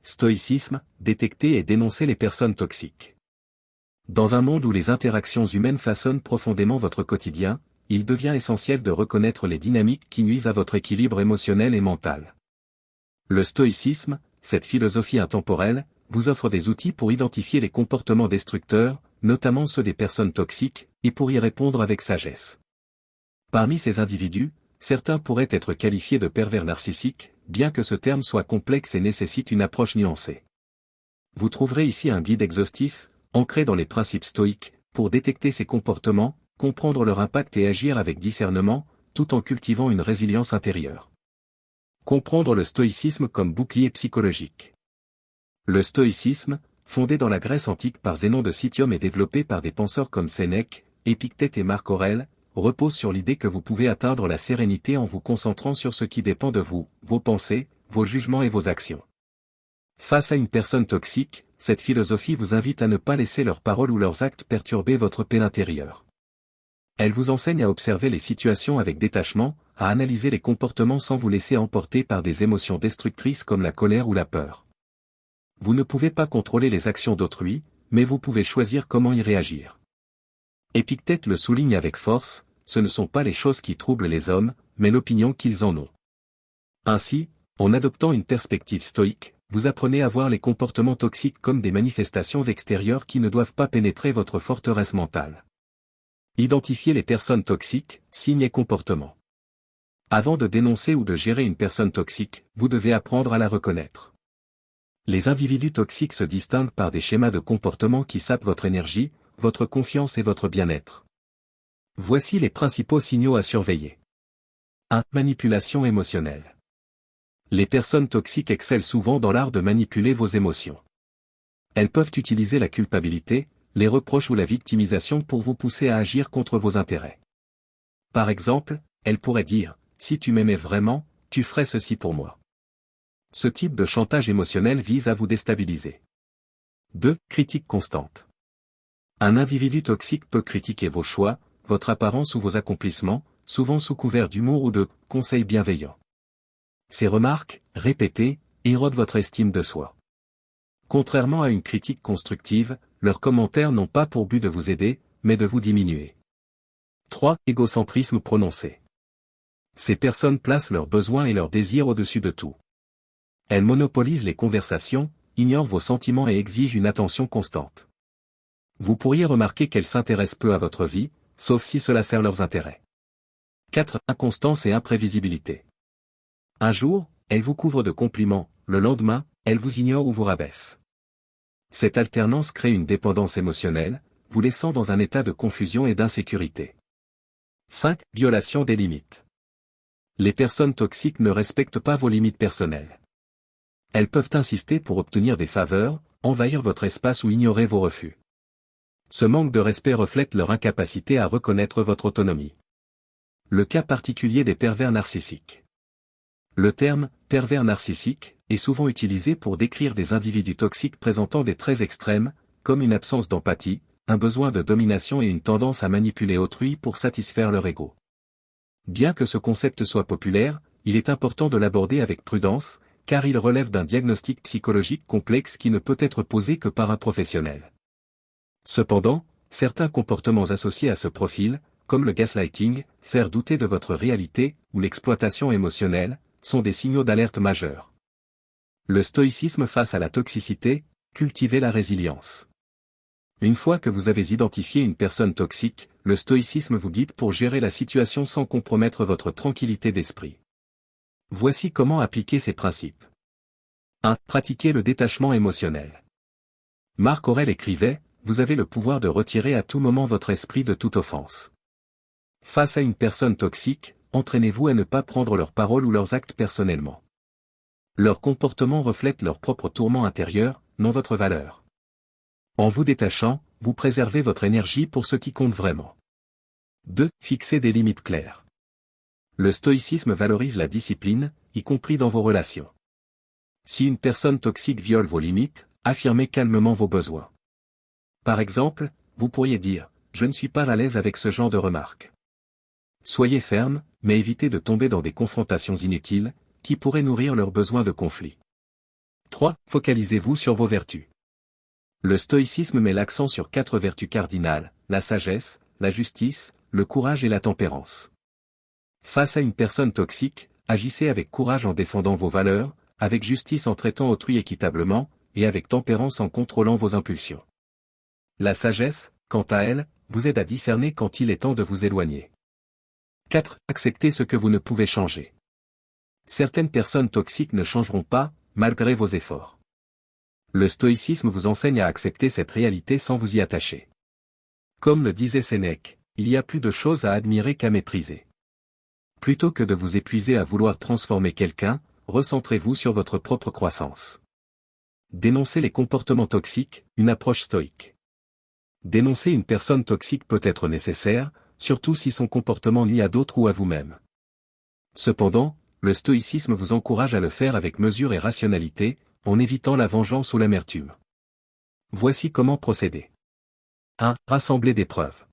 stoïcisme, détecter et dénoncer les personnes toxiques. Dans un monde où les interactions humaines façonnent profondément votre quotidien, il devient essentiel de reconnaître les dynamiques qui nuisent à votre équilibre émotionnel et mental. Le stoïcisme, cette philosophie intemporelle, vous offre des outils pour identifier les comportements destructeurs, notamment ceux des personnes toxiques, et pour y répondre avec sagesse. Parmi ces individus, certains pourraient être qualifiés de pervers narcissiques, bien que ce terme soit complexe et nécessite une approche nuancée. Vous trouverez ici un guide exhaustif, ancré dans les principes stoïques, pour détecter ces comportements, comprendre leur impact et agir avec discernement, tout en cultivant une résilience intérieure. Comprendre le stoïcisme comme bouclier psychologique. Le stoïcisme, fondé dans la Grèce antique par Zénon de Citium et développé par des penseurs comme Sénèque, Épictète et Marc Aurèle, repose sur l'idée que vous pouvez atteindre la sérénité en vous concentrant sur ce qui dépend de vous, vos pensées, vos jugements et vos actions. Face à une personne toxique, cette philosophie vous invite à ne pas laisser leurs paroles ou leurs actes perturber votre paix intérieure. Elle vous enseigne à observer les situations avec détachement, à analyser les comportements sans vous laisser emporter par des émotions destructrices comme la colère ou la peur. Vous ne pouvez pas contrôler les actions d'autrui, mais vous pouvez choisir comment y réagir. Épictète le souligne avec force, ce ne sont pas les choses qui troublent les hommes, mais l'opinion qu'ils en ont. Ainsi, en adoptant une perspective stoïque, vous apprenez à voir les comportements toxiques comme des manifestations extérieures qui ne doivent pas pénétrer votre forteresse mentale. Identifiez les personnes toxiques, signes et comportements. Avant de dénoncer ou de gérer une personne toxique, vous devez apprendre à la reconnaître. Les individus toxiques se distinguent par des schémas de comportement qui sapent votre énergie, votre confiance et votre bien-être. Voici les principaux signaux à surveiller. 1. Manipulation émotionnelle. Les personnes toxiques excellent souvent dans l'art de manipuler vos émotions. Elles peuvent utiliser la culpabilité, les reproches ou la victimisation pour vous pousser à agir contre vos intérêts. Par exemple, elles pourraient dire « Si tu m'aimais vraiment, tu ferais ceci pour moi ». Ce type de chantage émotionnel vise à vous déstabiliser. 2. Critique constante. Un individu toxique peut critiquer vos choix, votre apparence ou vos accomplissements, souvent sous couvert d'humour ou de conseils bienveillants. Ces remarques, répétées, érodent votre estime de soi. Contrairement à une critique constructive, leurs commentaires n'ont pas pour but de vous aider, mais de vous diminuer. 3. Égocentrisme prononcé. Ces personnes placent leurs besoins et leurs désirs au-dessus de tout. Elles monopolisent les conversations, ignorent vos sentiments et exigent une attention constante. Vous pourriez remarquer qu'elles s'intéressent peu à votre vie, sauf si cela sert leurs intérêts. 4. Inconstance et imprévisibilité. Un jour, elles vous couvrent de compliments, le lendemain, elles vous ignorent ou vous rabaissent. Cette alternance crée une dépendance émotionnelle, vous laissant dans un état de confusion et d'insécurité. 5. Violation des limites. Les personnes toxiques ne respectent pas vos limites personnelles. Elles peuvent insister pour obtenir des faveurs, envahir votre espace ou ignorer vos refus. Ce manque de respect reflète leur incapacité à reconnaître votre autonomie. Le cas particulier des pervers narcissiques. Le terme « pervers narcissique » est souvent utilisé pour décrire des individus toxiques présentant des traits extrêmes, comme une absence d'empathie, un besoin de domination et une tendance à manipuler autrui pour satisfaire leur ego. Bien que ce concept soit populaire, il est important de l'aborder avec prudence, car il relève d'un diagnostic psychologique complexe qui ne peut être posé que par un professionnel. Cependant, certains comportements associés à ce profil, comme le gaslighting, faire douter de votre réalité, ou l'exploitation émotionnelle, sont des signaux d'alerte majeurs. Le stoïcisme face à la toxicité, cultivez la résilience. Une fois que vous avez identifié une personne toxique, le stoïcisme vous guide pour gérer la situation sans compromettre votre tranquillité d'esprit. Voici comment appliquer ces principes. 1. Pratiquer le détachement émotionnel. Marc Aurèle écrivait, « Vous avez le pouvoir de retirer à tout moment votre esprit de toute offense. » Face à une personne toxique, entraînez-vous à ne pas prendre leurs paroles ou leurs actes personnellement. Leur comportement reflète leur propre tourment intérieur, non votre valeur. En vous détachant, vous préservez votre énergie pour ce qui compte vraiment. 2. Fixer des limites claires. Le stoïcisme valorise la discipline, y compris dans vos relations. Si une personne toxique viole vos limites, affirmez calmement vos besoins. Par exemple, vous pourriez dire « Je ne suis pas à l'aise avec ce genre de remarques ». Soyez ferme, mais évitez de tomber dans des confrontations inutiles, qui pourraient nourrir leurs besoins de conflit. 3. Focalisez-vous sur vos vertus. Le stoïcisme met l'accent sur 4 vertus cardinales, la sagesse, la justice, le courage et la tempérance. Face à une personne toxique, agissez avec courage en défendant vos valeurs, avec justice en traitant autrui équitablement, et avec tempérance en contrôlant vos impulsions. La sagesse, quant à elle, vous aide à discerner quand il est temps de vous éloigner. 4. Acceptez ce que vous ne pouvez changer. Certaines personnes toxiques ne changeront pas, malgré vos efforts. Le stoïcisme vous enseigne à accepter cette réalité sans vous y attacher. Comme le disait Sénèque, il y a plus de choses à admirer qu'à mépriser. Plutôt que de vous épuiser à vouloir transformer quelqu'un, recentrez-vous sur votre propre croissance. Dénoncer les comportements toxiques, une approche stoïque. Dénoncer une personne toxique peut être nécessaire, surtout si son comportement nuit à d'autres ou à vous-même. Cependant, le stoïcisme vous encourage à le faire avec mesure et rationalité, en évitant la vengeance ou l'amertume. Voici comment procéder. 1. Rassembler des preuves.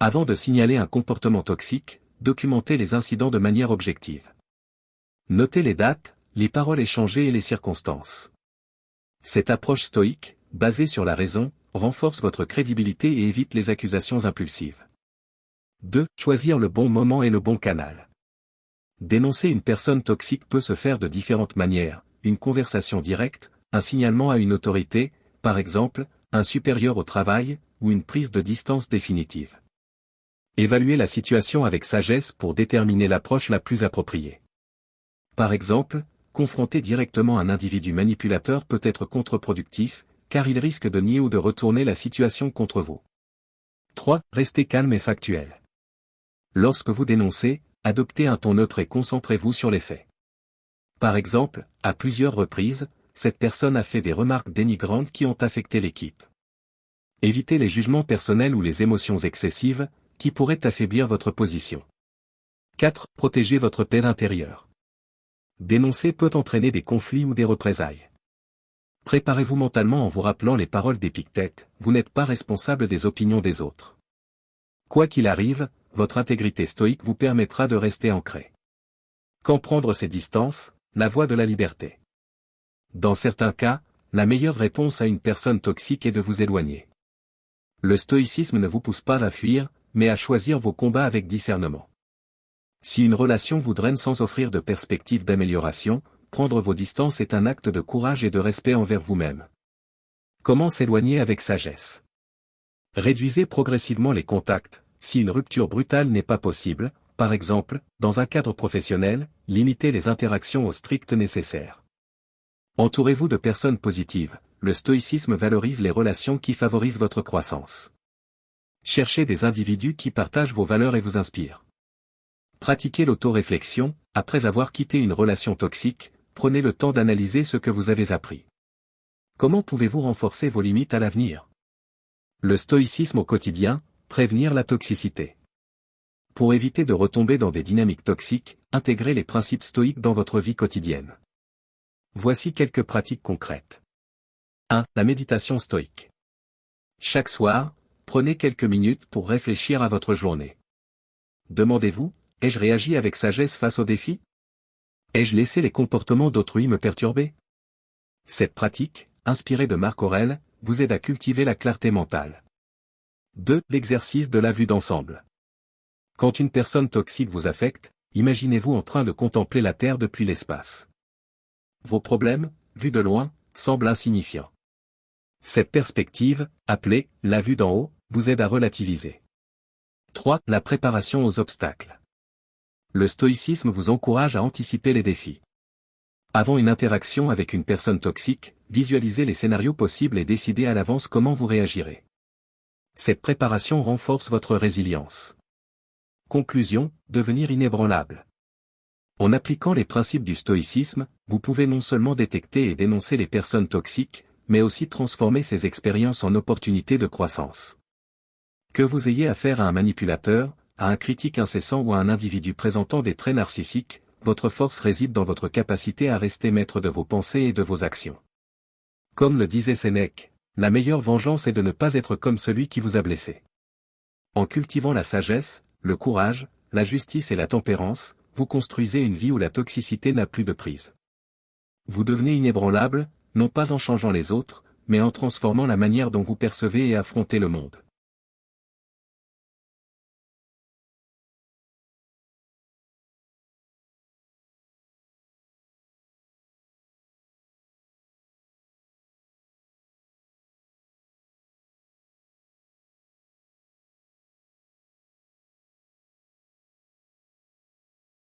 Avant de signaler un comportement toxique, documentez les incidents de manière objective. Notez les dates, les paroles échangées et les circonstances. Cette approche stoïque, basée sur la raison, renforce votre crédibilité et évite les accusations impulsives. 2. Choisir le bon moment et le bon canal. Dénoncer une personne toxique peut se faire de différentes manières, une conversation directe, un signalement à une autorité, par exemple, un supérieur au travail, ou une prise de distance définitive. Évaluez la situation avec sagesse pour déterminer l'approche la plus appropriée. Par exemple, confronter directement un individu manipulateur peut être contre-productif, car il risque de nier ou de retourner la situation contre vous. 3. Restez calme et factuel. Lorsque vous dénoncez, adoptez un ton neutre et concentrez-vous sur les faits. Par exemple, à plusieurs reprises, cette personne a fait des remarques dénigrantes qui ont affecté l'équipe. Évitez les jugements personnels ou les émotions excessives, qui pourraient affaiblir votre position. 4. Protégez votre paix intérieure. Dénoncer peut entraîner des conflits ou des représailles. Préparez-vous mentalement en vous rappelant les paroles d'Épictète, vous n'êtes pas responsable des opinions des autres. Quoi qu'il arrive, votre intégrité stoïque vous permettra de rester ancré. Quand prendre ses distances, la voie de la liberté. Dans certains cas, la meilleure réponse à une personne toxique est de vous éloigner. Le stoïcisme ne vous pousse pas à fuir, mais à choisir vos combats avec discernement. Si une relation vous draine sans offrir de perspective d'amélioration, prendre vos distances est un acte de courage et de respect envers vous-même. Comment s'éloigner avec sagesse? Réduisez progressivement les contacts, si une rupture brutale n'est pas possible, par exemple, dans un cadre professionnel, limitez les interactions au strict nécessaire. Entourez-vous de personnes positives, le stoïcisme valorise les relations qui favorisent votre croissance. Cherchez des individus qui partagent vos valeurs et vous inspirent. Pratiquez l'autoréflexion, après avoir quitté une relation toxique, prenez le temps d'analyser ce que vous avez appris. Comment pouvez-vous renforcer vos limites à l'avenir? Le stoïcisme au quotidien, prévenir la toxicité. Pour éviter de retomber dans des dynamiques toxiques, intégrez les principes stoïques dans votre vie quotidienne. Voici quelques pratiques concrètes. 1. La méditation stoïque. Chaque soir, prenez quelques minutes pour réfléchir à votre journée. Demandez-vous, ai-je réagi avec sagesse face aux défis? Ai-je laissé les comportements d'autrui me perturber? Cette pratique, inspirée de Marc Aurèle, vous aide à cultiver la clarté mentale. 2. L'exercice de la vue d'ensemble. Quand une personne toxique vous affecte, imaginez-vous en train de contempler la Terre depuis l'espace. Vos problèmes, vus de loin, semblent insignifiants. Cette perspective, appelée « la vue d'en haut », vous aide à relativiser. 3. La préparation aux obstacles. Le stoïcisme vous encourage à anticiper les défis. Avant une interaction avec une personne toxique, visualisez les scénarios possibles et décidez à l'avance comment vous réagirez. Cette préparation renforce votre résilience. Conclusion, devenir inébranlable. En appliquant les principes du stoïcisme, vous pouvez non seulement détecter et dénoncer les personnes toxiques, mais aussi transformer ces expériences en opportunités de croissance. Que vous ayez affaire à un manipulateur, à un critique incessant ou à un individu présentant des traits narcissiques, votre force réside dans votre capacité à rester maître de vos pensées et de vos actions. Comme le disait Sénèque, la meilleure vengeance est de ne pas être comme celui qui vous a blessé. En cultivant la sagesse, le courage, la justice et la tempérance, vous construisez une vie où la toxicité n'a plus de prise. Vous devenez inébranlable, non pas en changeant les autres, mais en transformant la manière dont vous percevez et affrontez le monde.